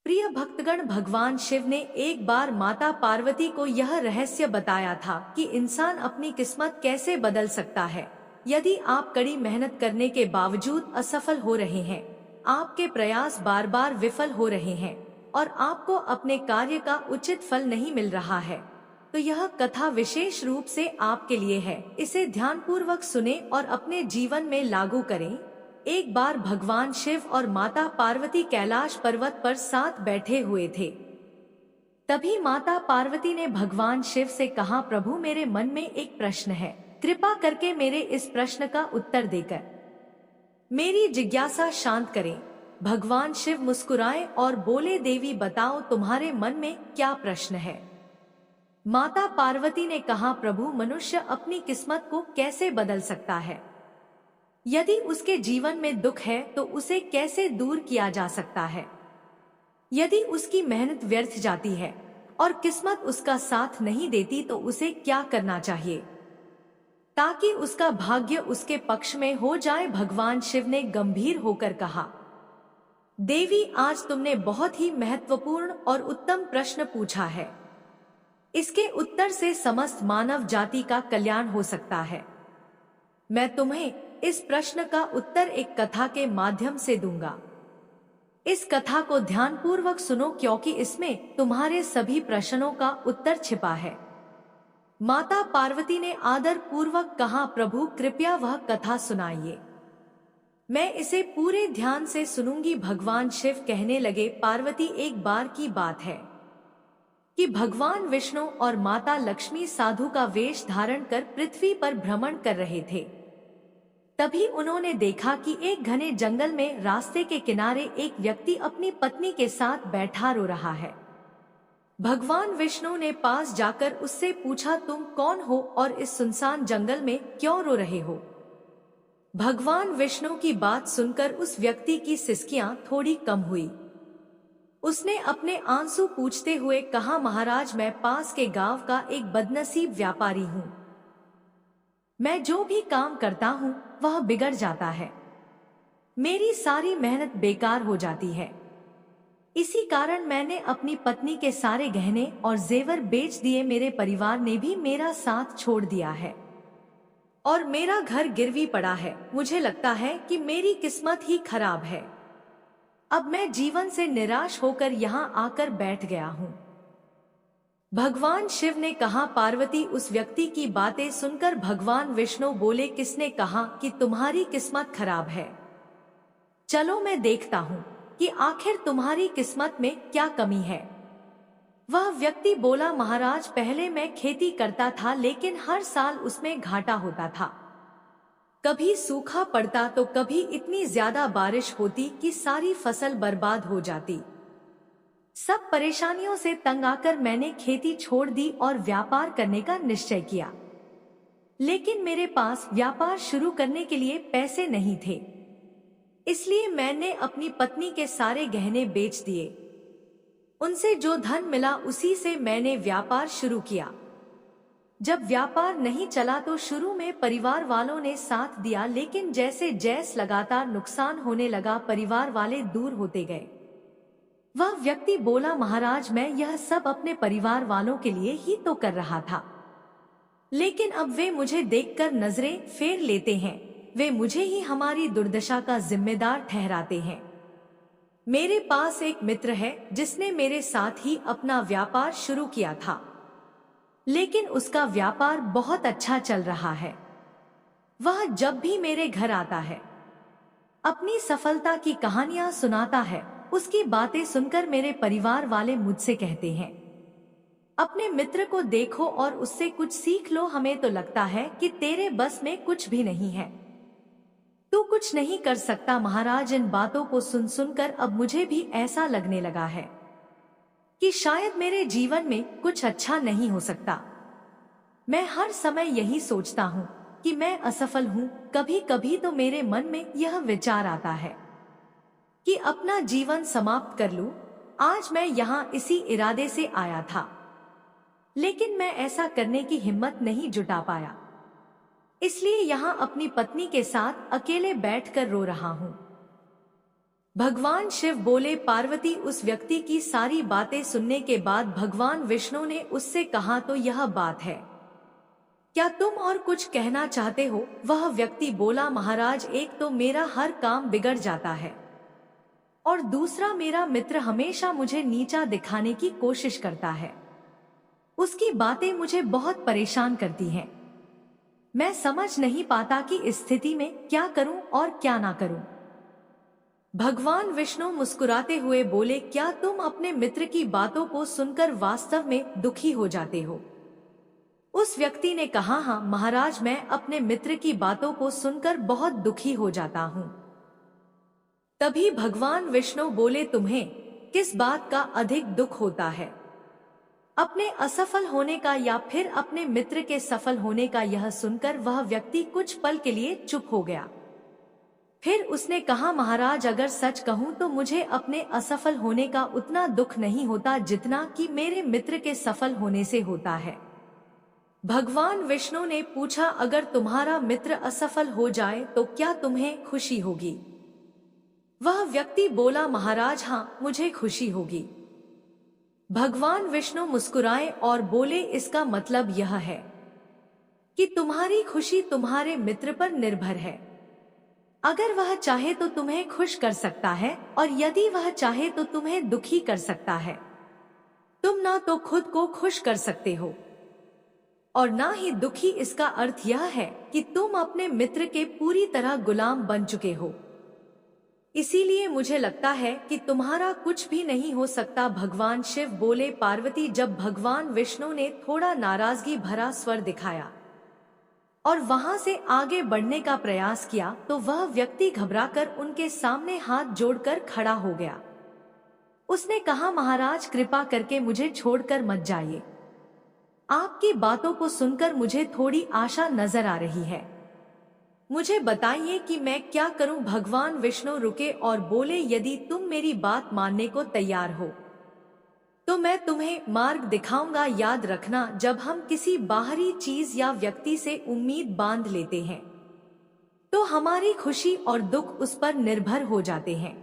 प्रिय भक्तगण, भगवान शिव ने एक बार माता पार्वती को यह रहस्य बताया था कि इंसान अपनी किस्मत कैसे बदल सकता है। यदि आप कड़ी मेहनत करने के बावजूद असफल हो रहे हैं, आपके प्रयास बार बार विफल हो रहे हैं और आपको अपने कार्य का उचित फल नहीं मिल रहा है, तो यह कथा विशेष रूप से आपके लिए है। इसे ध्यानपूर्वक सुने और अपने जीवन में लागू करें। एक बार भगवान शिव और माता पार्वती कैलाश पर्वत पर साथ बैठे हुए थे। तभी माता पार्वती ने भगवान शिव से कहा, प्रभु, मेरे मन में एक प्रश्न है, कृपा करके मेरे इस प्रश्न का उत्तर देकर मेरी जिज्ञासा शांत करें। भगवान शिव मुस्कुराए और बोले, देवी, बताओ तुम्हारे मन में क्या प्रश्न है। माता पार्वती ने कहा, प्रभु, मनुष्य अपनी किस्मत को कैसे बदल सकता है? यदि उसके जीवन में दुख है तो उसे कैसे दूर किया जा सकता है? यदि उसकी मेहनत व्यर्थ जाती है और किस्मत उसका साथ नहीं देती तो उसे क्या करना चाहिए ताकि उसका भाग्य उसके पक्ष में हो जाए? भगवान शिव ने गंभीर होकर कहा, देवी, आज तुमने बहुत ही महत्वपूर्ण और उत्तम प्रश्न पूछा है। इसके उत्तर से समस्त मानव जाति का कल्याण हो सकता है। मैं तुम्हें इस प्रश्न का उत्तर एक कथा के माध्यम से दूंगा। इस कथा को ध्यानपूर्वक सुनो क्योंकि इसमें तुम्हारे सभी प्रश्नों का उत्तर छिपा है। माता पार्वती ने आदर पूर्वक कहा, प्रभु, कृपया वह कथा सुनाइए, मैं इसे पूरे ध्यान से सुनूंगी। भगवान शिव कहने लगे, पार्वती, एक बार की बात है कि भगवान विष्णु और माता लक्ष्मी साधु का वेश धारण कर पृथ्वी पर भ्रमण कर रहे थे। तभी उन्होंने देखा कि एक घने जंगल में रास्ते के किनारे एक व्यक्ति अपनी पत्नी के साथ बैठा रो रहा है। भगवान विष्णु ने पास जाकर उससे पूछा, तुम कौन हो और इस सुनसान जंगल में क्यों रो रहे हो? भगवान विष्णु की बात सुनकर उस व्यक्ति की सिसकियां थोड़ी कम हुई। उसने अपने आंसू पूछते हुए कहा, महाराज, मैं पास के गांव का एक बदनसीब व्यापारी हूँ। मैं जो भी काम करता हूँ वह बिगड़ जाता है। मेरी सारी मेहनत बेकार हो जाती है। इसी कारण मैंने अपनी पत्नी के सारे गहने और जेवर बेच दिए। मेरे परिवार ने भी मेरा साथ छोड़ दिया है और मेरा घर गिरवी पड़ा है। मुझे लगता है कि मेरी किस्मत ही खराब है। अब मैं जीवन से निराश होकर यहाँ आकर बैठ गया हूँ। भगवान शिव ने कहा, पार्वती, उस व्यक्ति की बातें सुनकर भगवान विष्णु बोले, किसने कहा कि तुम्हारी किस्मत खराब है? चलो मैं देखता हूँ कि आखिर तुम्हारी किस्मत में क्या कमी है। वह व्यक्ति बोला, महाराज, पहले मैं खेती करता था लेकिन हर साल उसमें घाटा होता था। कभी सूखा पड़ता तो कभी इतनी ज्यादा बारिश होती कि सारी फसल बर्बाद हो जाती। सब परेशानियों से तंग आकर मैंने खेती छोड़ दी और व्यापार करने का निश्चय किया, लेकिन मेरे पास व्यापार शुरू करने के लिए पैसे नहीं थे। इसलिए मैंने अपनी पत्नी के सारे गहने बेच दिए। उनसे जो धन मिला उसी से मैंने व्यापार शुरू किया। जब व्यापार नहीं चला तो शुरू में परिवार वालों ने साथ दिया, लेकिन जैसे जैसे लगातार नुकसान होने लगा, परिवार वाले दूर होते गए। वह व्यक्ति बोला, महाराज, मैं यह सब अपने परिवार वालों के लिए ही तो कर रहा था, लेकिन अब वे मुझे देखकर नजरें फेर लेते हैं। वे मुझे ही हमारी दुर्दशा का जिम्मेदार ठहराते हैं। मेरे पास एक मित्र है जिसने मेरे साथ ही अपना व्यापार शुरू किया था, लेकिन उसका व्यापार बहुत अच्छा चल रहा है। वह जब भी मेरे घर आता है अपनी सफलता की कहानियां सुनाता है। उसकी बातें सुनकर मेरे परिवार वाले मुझसे कहते हैं, अपने मित्र को देखो और उससे कुछ सीख लो। हमें तो लगता है कि तेरे बस में कुछ भी नहीं है, तू कुछ नहीं कर सकता। महाराज, इन बातों को सुन सुनकर अब मुझे भी ऐसा लगने लगा है कि शायद मेरे जीवन में कुछ अच्छा नहीं हो सकता। मैं हर समय यही सोचता हूँ कि मैं असफल हूँ। कभी कभी तो मेरे मन में यह विचार आता है कि अपना जीवन समाप्त कर लूं। आज मैं यहाँ इसी इरादे से आया था, लेकिन मैं ऐसा करने की हिम्मत नहीं जुटा पाया, इसलिए यहाँ अपनी पत्नी के साथ अकेले बैठकर रो रहा हूँ। भगवान शिव बोले, पार्वती उस व्यक्ति की सारी बातें सुनने के बाद भगवान विष्णु ने उससे कहा, तो यह बात है, क्या तुम और कुछ कहना चाहते हो? वह व्यक्ति बोला, महाराज, एक तो मेरा हर काम बिगड़ जाता है और दूसरा मेरा मित्र हमेशा मुझे नीचा दिखाने की कोशिश करता है। उसकी बातें मुझे बहुत परेशान करती हैं। मैं समझ नहीं पाता कि इस स्थिति में क्या करूं और क्या ना करूं। भगवान विष्णु मुस्कुराते हुए बोले, क्या तुम अपने मित्र की बातों को सुनकर वास्तव में दुखी हो जाते हो? उस व्यक्ति ने कहा, हाँ महाराज, मैं अपने मित्र की बातों को सुनकर बहुत दुखी हो जाता हूँ। तभी भगवान विष्णु बोले, तुम्हें किस बात का अधिक दुख होता है, अपने असफल होने का या फिर अपने मित्र के सफल होने का? यह सुनकर वह व्यक्ति कुछ पल के लिए चुप हो गया। फिर उसने कहा, महाराज, अगर सच कहूं तो मुझे अपने असफल होने का उतना दुख नहीं होता जितना कि मेरे मित्र के सफल होने से होता है। भगवान विष्णु ने पूछा, अगर तुम्हारा मित्र असफल हो जाए तो क्या तुम्हें खुशी होगी? वह व्यक्ति बोला, महाराज, हाँ, मुझे खुशी होगी। भगवान विष्णु मुस्कुराए और बोले, इसका मतलब यह है कि तुम्हारी खुशी तुम्हारे मित्र पर निर्भर है। अगर वह चाहे तो तुम्हें खुश कर सकता है और यदि वह चाहे तो तुम्हें दुखी कर सकता है। तुम ना तो खुद को खुश कर सकते हो और ना ही दुखी। इसका अर्थ यह है कि तुम अपने मित्र के पूरी तरह गुलाम बन चुके हो। इसीलिए मुझे लगता है कि तुम्हारा कुछ भी नहीं हो सकता। भगवान शिव बोले, पार्वती, जब भगवान विष्णु ने थोड़ा नाराजगी भरा स्वर दिखाया और वहां से आगे बढ़ने का प्रयास किया तो वह व्यक्ति घबराकर उनके सामने हाथ जोड़कर खड़ा हो गया। उसने कहा, महाराज, कृपा करके मुझे छोड़कर मत जाइए। आपकी बातों को सुनकर मुझे थोड़ी आशा नजर आ रही है। मुझे बताइए कि मैं क्या करूं? भगवान विष्णु रुके और बोले, यदि तुम मेरी बात मानने को तैयार हो तो मैं तुम्हें मार्ग दिखाऊंगा। याद रखना, जब हम किसी बाहरी चीज या व्यक्ति से उम्मीद बांध लेते हैं तो हमारी खुशी और दुख उस पर निर्भर हो जाते हैं।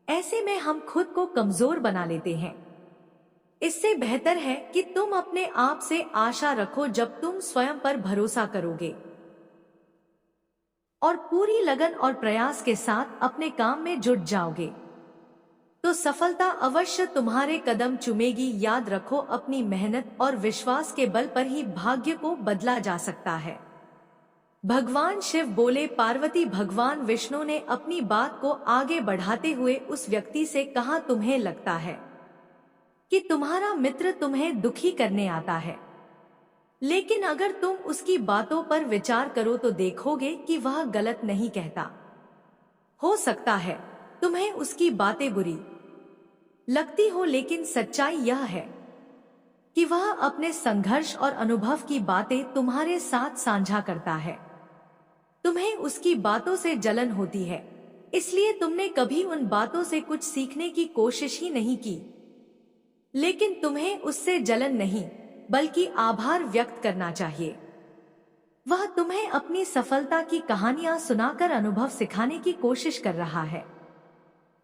ऐसे में हम खुद को कमजोर बना लेते हैं। इससे बेहतर है कि तुम अपने आप से आशा रखो। जब तुम स्वयं पर भरोसा करोगे और पूरी लगन और प्रयास के साथ अपने काम में जुट जाओगे तो सफलता अवश्य तुम्हारे कदम चूमेगी। याद रखो, अपनी मेहनत और विश्वास के बल पर ही भाग्य को बदला जा सकता है। भगवान शिव बोले, पार्वती, भगवान विष्णु ने अपनी बात को आगे बढ़ाते हुए उस व्यक्ति से कहा, तुम्हें लगता है कि तुम्हारा मित्र तुम्हें दुखी करने आता है, लेकिन अगर तुम उसकी बातों पर विचार करो तो देखोगे कि वह गलत नहीं कहता। हो सकता है तुम्हें उसकी बातें बुरी लगती हो, लेकिन सच्चाई यह है कि वह अपने संघर्ष और अनुभव की बातें तुम्हारे साथ साझा करता है। तुम्हें उसकी बातों से जलन होती है, इसलिए तुमने कभी उन बातों से कुछ सीखने की कोशिश ही नहीं की। लेकिन तुम्हें उससे जलन नहीं बल्कि आभार व्यक्त करना चाहिए। वह तुम्हें अपनी सफलता की कहानियां सुनाकर अनुभव सिखाने की कोशिश कर रहा है।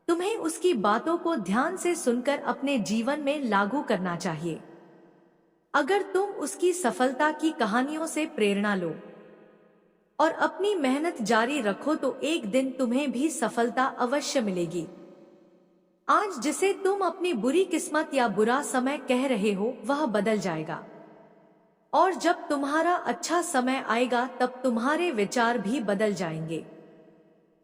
तुम्हें उसकी बातों को ध्यान से सुनकर अपने जीवन में लागू करना चाहिए। अगर तुम उसकी सफलता की कहानियों से प्रेरणा लो और अपनी मेहनत जारी रखो तो एक दिन तुम्हें भी सफलता अवश्य मिलेगी। आज जिसे तुम अपनी बुरी किस्मत या बुरा समय कह रहे हो वह बदल जाएगा और जब तुम्हारा अच्छा समय आएगा तब तुम्हारे विचार भी बदल जाएंगे।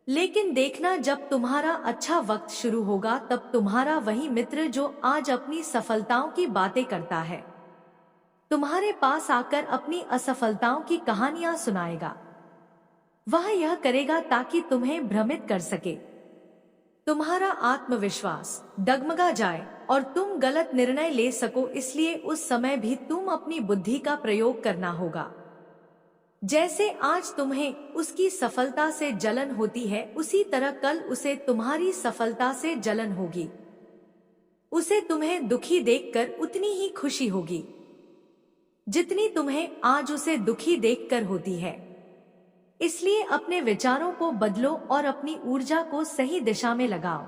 लेकिन देखना, जब तुम्हारा अच्छा वक्त शुरू होगा तब तुम्हारा वही मित्र जो आज अपनी सफलताओं की बातें करता है तुम्हारे पास आकर अपनी असफलताओं की कहानियां सुनाएगा। वह यह करेगा ताकि तुम्हें भ्रमित कर सके, तुम्हारा आत्मविश्वास डगमगा जाए और तुम गलत निर्णय ले सको। इसलिए उस समय भी तुम अपनी बुद्धि का प्रयोग करना होगा। जैसे आज तुम्हें उसकी सफलता से जलन होती है, उसी तरह कल उसे तुम्हारी सफलता से जलन होगी। उसे तुम्हें दुखी देखकर उतनी ही खुशी होगी जितनी तुम्हें आज उसे दुखी देखकर होती है। इसलिए अपने विचारों को बदलो और अपनी ऊर्जा को सही दिशा में लगाओ।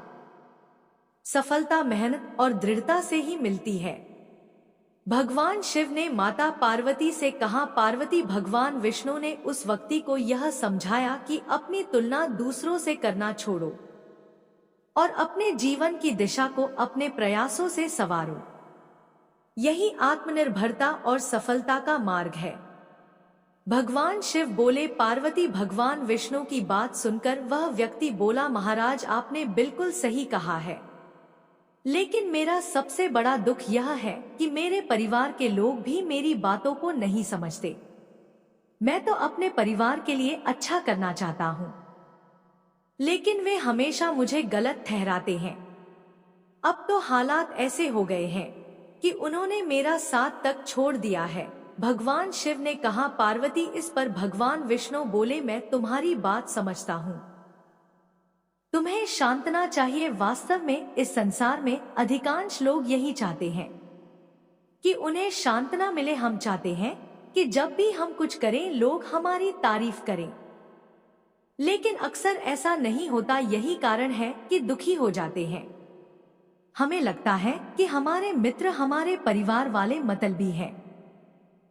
सफलता मेहनत और दृढ़ता से ही मिलती है। भगवान शिव ने माता पार्वती से कहा। पार्वती भगवान विष्णु ने उस व्यक्ति को यह समझाया कि अपनी तुलना दूसरों से करना छोड़ो और अपने जीवन की दिशा को अपने प्रयासों से संवारो। यही आत्मनिर्भरता और सफलता का मार्ग है। भगवान शिव बोले। पार्वती भगवान विष्णु की बात सुनकर वह व्यक्ति बोला, महाराज आपने बिल्कुल सही कहा है, लेकिन मेरा सबसे बड़ा दुख यह है कि मेरे परिवार के लोग भी मेरी बातों को नहीं समझते। मैं तो अपने परिवार के लिए अच्छा करना चाहता हूँ, लेकिन वे हमेशा मुझे गलत ठहराते हैं। अब तो हालात ऐसे हो गए हैं कि उन्होंने मेरा साथ तक छोड़ दिया है। भगवान शिव ने कहा। पार्वती इस पर भगवान विष्णु बोले, मैं तुम्हारी बात समझता हूँ, तुम्हें शांतना चाहिए। वास्तव में इस संसार में अधिकांश लोग यही चाहते हैं कि उन्हें शांतना मिले। हम चाहते हैं कि जब भी हम कुछ करें लोग हमारी तारीफ करें, लेकिन अक्सर ऐसा नहीं होता। यही कारण है कि दुखी हो जाते हैं। हमें लगता है कि हमारे मित्र हमारे परिवार वाले मतलबी हैं,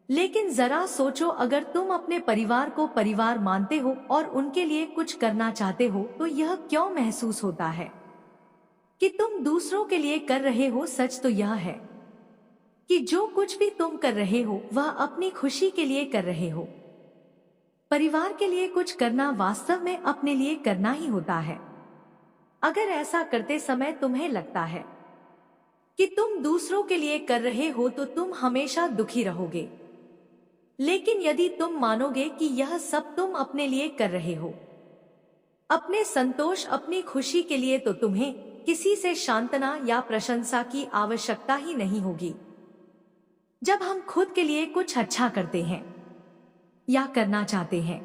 लेकिन जरा सोचो, अगर तुम अपने परिवार को परिवार मानते हो और उनके लिए कुछ करना चाहते हो तो यह क्यों महसूस होता है कि तुम दूसरों के लिए कर रहे हो। सच तो यह है कि जो कुछ भी तुम कर रहे हो वह अपनी खुशी के लिए कर रहे हो। परिवार के लिए कुछ करना वास्तव में अपने लिए करना ही होता है। अगर ऐसा करते समय तुम्हें लगता है कि तुम दूसरों के लिए कर रहे हो तो तुम हमेशा दुखी रहोगे, लेकिन यदि तुम मानोगे कि यह सब तुम अपने लिए कर रहे हो, अपने संतोष अपनी खुशी के लिए, तो तुम्हें किसी से शांतना या प्रशंसा की आवश्यकता ही नहीं होगी। जब हम खुद के लिए कुछ अच्छा करते हैं या करना चाहते हैं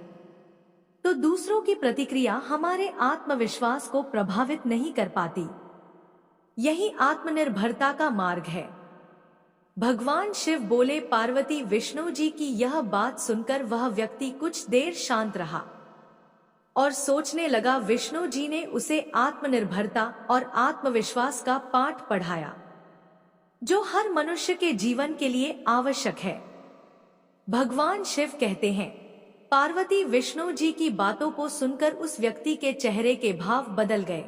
तो दूसरों की प्रतिक्रिया हमारे आत्मविश्वास को प्रभावित नहीं कर पाती। यही आत्मनिर्भरता का मार्ग है। भगवान शिव बोले। पार्वती विष्णु जी की यह बात सुनकर वह व्यक्ति कुछ देर शांत रहा और सोचने लगा। विष्णु जी ने उसे आत्मनिर्भरता और आत्मविश्वास का पाठ पढ़ाया जो हर मनुष्य के जीवन के लिए आवश्यक है। भगवान शिव कहते हैं, पार्वती विष्णु जी की बातों को सुनकर उस व्यक्ति के चेहरे के भाव बदल गए।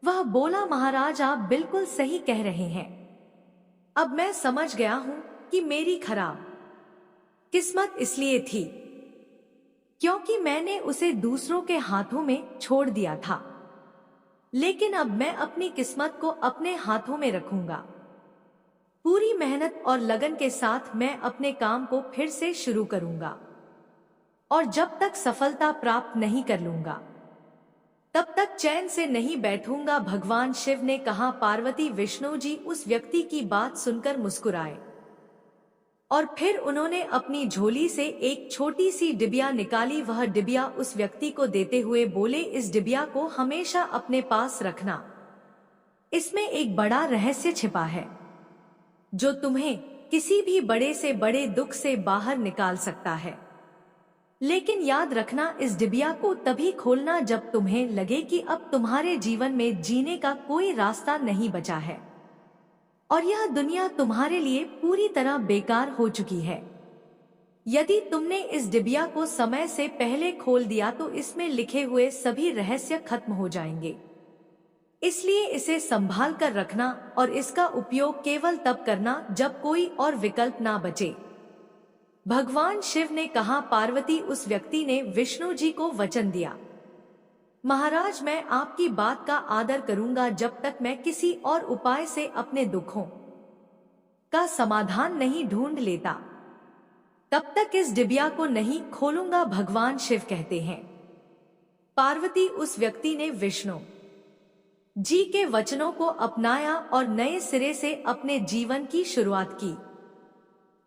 वह बोला, महाराज आप बिल्कुल सही कह रहे हैं। अब मैं समझ गया हूं कि मेरी खराब किस्मत इसलिए थी क्योंकि मैंने उसे दूसरों के हाथों में छोड़ दिया था, लेकिन अब मैं अपनी किस्मत को अपने हाथों में रखूंगा। पूरी मेहनत और लगन के साथ मैं अपने काम को फिर से शुरू करूंगा और जब तक सफलता प्राप्त नहीं कर लूंगा तब तक चैन से नहीं बैठूंगा। भगवान शिव ने कहा। पार्वती विष्णु जी उस व्यक्ति की बात सुनकर मुस्कुराए और फिर उन्होंने अपनी झोली से एक छोटी सी डिबिया निकाली। वह डिबिया उस व्यक्ति को देते हुए बोले, इस डिबिया को हमेशा अपने पास रखना। इसमें एक बड़ा रहस्य छिपा है जो तुम्हें किसी भी बड़े से बड़े दुख से बाहर निकाल सकता है। लेकिन याद रखना, इस डिबिया को तभी खोलना जब तुम्हें लगे कि अब तुम्हारे जीवन में जीने का कोई रास्ता नहीं बचा है और यह दुनिया तुम्हारे लिए पूरी तरह बेकार हो चुकी है। यदि तुमने इस डिबिया को समय से पहले खोल दिया तो इसमें लिखे हुए सभी रहस्य खत्म हो जाएंगे। इसलिए इसे संभाल कर रखना और इसका उपयोग केवल तब करना जब कोई और विकल्प ना बचे। भगवान शिव ने कहा। पार्वती उस व्यक्ति ने विष्णु जी को वचन दिया, महाराज मैं आपकी बात का आदर करूंगा जब तक मैं किसी और उपाय से अपने दुखों का समाधान नहीं ढूंढ लेता, तब तक इस डिबिया को नहीं खोलूंगा। भगवान शिव कहते हैं, पार्वती उस व्यक्ति ने विष्णु जी के वचनों को अपनाया और नए सिरे से अपने जीवन की शुरुआत की।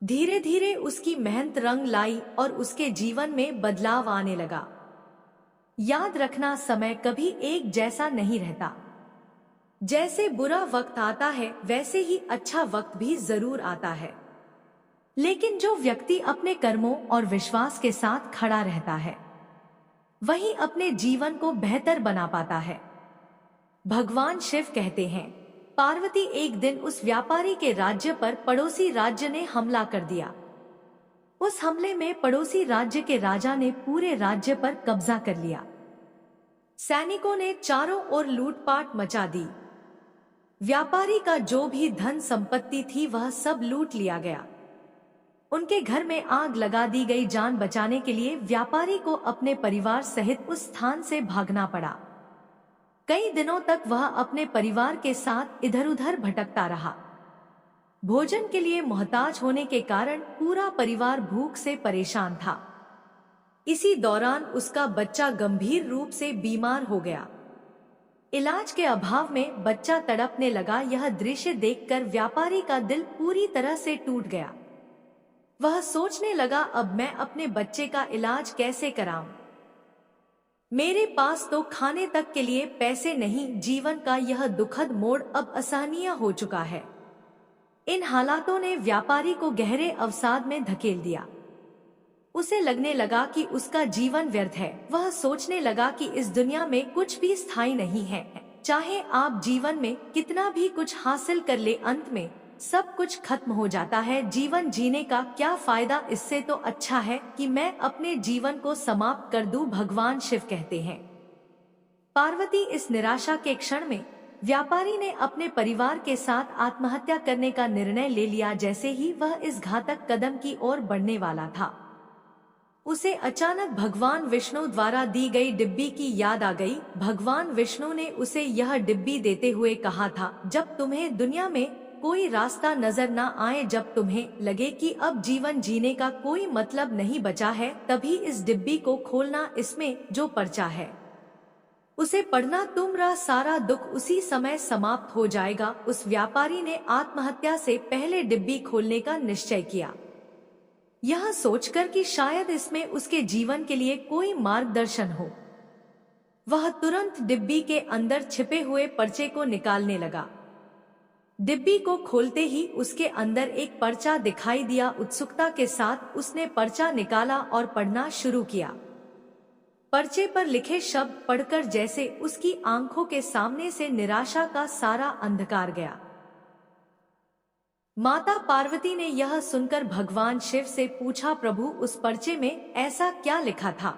धीरे धीरे उसकी मेहनत रंग लाई और उसके जीवन में बदलाव आने लगा। याद रखना, समय कभी एक जैसा नहीं रहता। जैसे बुरा वक्त आता है वैसे ही अच्छा वक्त भी जरूर आता है, लेकिन जो व्यक्ति अपने कर्मों और विश्वास के साथ खड़ा रहता है वही अपने जीवन को बेहतर बना पाता है। भगवान शिव कहते हैं, पार्वती एक दिन उस व्यापारी के राज्य पर पड़ोसी राज्य ने हमला कर दिया। उस हमले में पड़ोसी राज्य के राजा ने पूरे राज्य पर कब्जा कर लिया। सैनिकों ने चारों ओर लूटपाट मचा दी। व्यापारी का जो भी धन संपत्ति थी वह सब लूट लिया गया। उनके घर में आग लगा दी गई। जान बचाने के लिए व्यापारी को अपने परिवार सहित उस स्थान से भागना पड़ा। कई दिनों तक वह अपने परिवार के साथ इधर उधर भटकता रहा। भोजन के लिए मोहताज होने के कारण पूरा परिवार भूख से परेशान था। इसी दौरान उसका बच्चा गंभीर रूप से बीमार हो गया। इलाज के अभाव में बच्चा तड़पने लगा। यह दृश्य देखकर व्यापारी का दिल पूरी तरह से टूट गया। वह सोचने लगा, अब मैं अपने बच्चे का इलाज कैसे कराऊं? मेरे पास तो खाने तक के लिए पैसे नहीं। जीवन का यह दुखद मोड़ अब असहनीय हो चुका है। इन हालातों ने व्यापारी को गहरे अवसाद में धकेल दिया। उसे लगने लगा कि उसका जीवन व्यर्थ है। वह सोचने लगा कि इस दुनिया में कुछ भी स्थायी नहीं है। चाहे आप जीवन में कितना भी कुछ हासिल कर ले, अंत में सब कुछ खत्म हो जाता है। जीवन जीने का क्या फायदा? इससे तो अच्छा है कि मैं अपने जीवन को समाप्त कर दूं, भगवान शिव कहते हैं। पार्वती इस निराशा के क्षण में व्यापारी ने अपने परिवार के साथ आत्महत्या करने का निर्णय ले लिया। जैसे ही वह इस घातक कदम की ओर बढ़ने वाला था, उसे अचानक भगवान विष्णु द्वारा दी गई डिब्बी की याद आ गई। भगवान विष्णु ने उसे यह डिब्बी देते हुए कहा था, जब तुम्हें दुनिया में कोई रास्ता नजर ना आए, जब तुम्हें लगे कि अब जीवन जीने का कोई मतलब नहीं बचा है, तभी इस डिब्बी को खोलना। इसमें जो पर्चा है उसे पढ़ना। तुम्हारा सारा दुख उसी समय समाप्त हो जाएगा। उस व्यापारी ने आत्महत्या से पहले डिब्बी खोलने का निश्चय किया, यह सोचकर कि शायद इसमें उसके जीवन के लिए कोई मार्गदर्शन हो। वह तुरंत डिब्बी के अंदर छिपे हुए पर्चे को निकालने लगा। डिब्बी को खोलते ही उसके अंदर एक पर्चा दिखाई दिया। उत्सुकता के साथ उसने पर्चा निकाला और पढ़ना शुरू किया। पर्चे पर लिखे शब्द पढ़कर जैसे उसकी आंखों के सामने से निराशा का सारा अंधकार गया। माता पार्वती ने यह सुनकर भगवान शिव से पूछा, प्रभु, उस पर्चे में ऐसा क्या लिखा था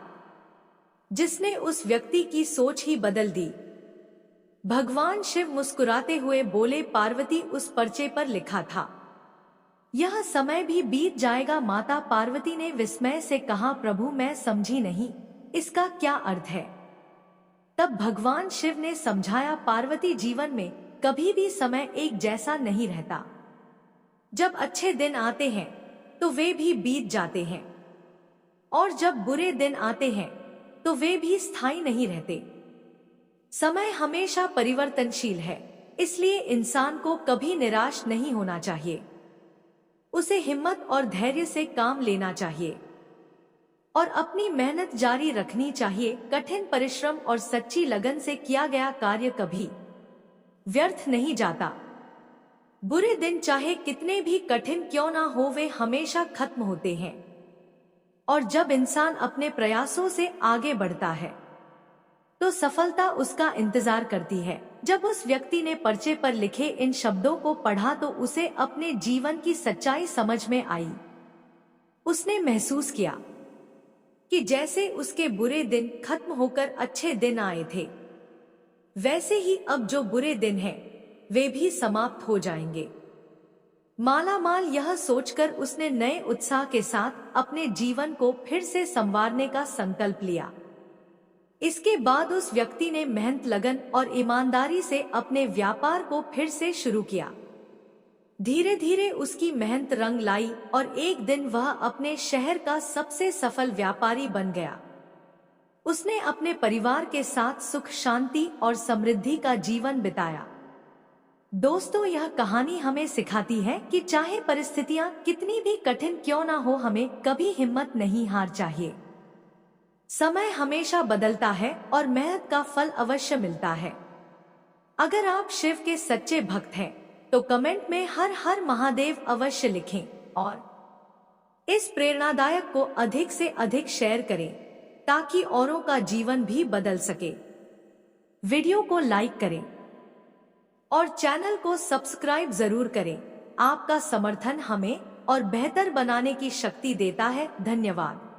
जिसने उस व्यक्ति की सोच ही बदल दी? भगवान शिव मुस्कुराते हुए बोले, पार्वती, उस पर्चे पर लिखा था, यह समय भी बीत जाएगा। माता पार्वती ने विस्मय से कहा, प्रभु, मैं समझी नहीं, इसका क्या अर्थ है? तब भगवान शिव ने समझाया, पार्वती, जीवन में कभी भी समय एक जैसा नहीं रहता। जब अच्छे दिन आते हैं तो वे भी बीत जाते हैं, और जब बुरे दिन आते हैं तो वे भी स्थायी नहीं रहते। समय हमेशा परिवर्तनशील है, इसलिए इंसान को कभी निराश नहीं होना चाहिए। उसे हिम्मत और धैर्य से काम लेना चाहिए और अपनी मेहनत जारी रखनी चाहिए। कठिन परिश्रम और सच्ची लगन से किया गया कार्य कभी व्यर्थ नहीं जाता। बुरे दिन चाहे कितने भी कठिन क्यों ना हो, वे हमेशा खत्म होते हैं। और जब इंसान अपने प्रयासों से आगे बढ़ता है तो सफलता उसका इंतजार करती है। जब उस व्यक्ति ने पर्चे पर लिखे इन शब्दों को पढ़ा तो उसे अपने जीवन की सच्चाई समझ में आई। उसने महसूस किया कि जैसे उसके बुरे दिन खत्म होकर अच्छे दिन आए थे, वैसे ही अब जो बुरे दिन हैं वे भी समाप्त हो जाएंगे। मालामाल यह सोचकर उसने नए उत्साह के साथ अपने जीवन को फिर से संवारने का संकल्प लिया। इसके बाद उस व्यक्ति ने मेहनत, लगन और ईमानदारी से अपने व्यापार को फिर से शुरू किया। धीरे धीरे उसकी मेहनत रंग लाई और एक दिन वह अपने शहर का सबसे सफल व्यापारी बन गया। उसने अपने परिवार के साथ सुख, शांति और समृद्धि का जीवन बिताया। दोस्तों, यह कहानी हमें सिखाती है कि चाहे परिस्थितियां कितनी भी कठिन क्यों ना हो, हमें कभी हिम्मत नहीं हार चाहिए। समय हमेशा बदलता है और मेहनत का फल अवश्य मिलता है। अगर आप शिव के सच्चे भक्त हैं तो कमेंट में हर हर महादेव अवश्य लिखें और इस प्रेरणादायक को अधिक से अधिक शेयर करें। ताकि औरों का जीवन भी बदल सके। वीडियो को लाइक करें और चैनल को सब्सक्राइब जरूर करें। आपका समर्थन हमें और बेहतर बनाने की शक्ति देता है। धन्यवाद।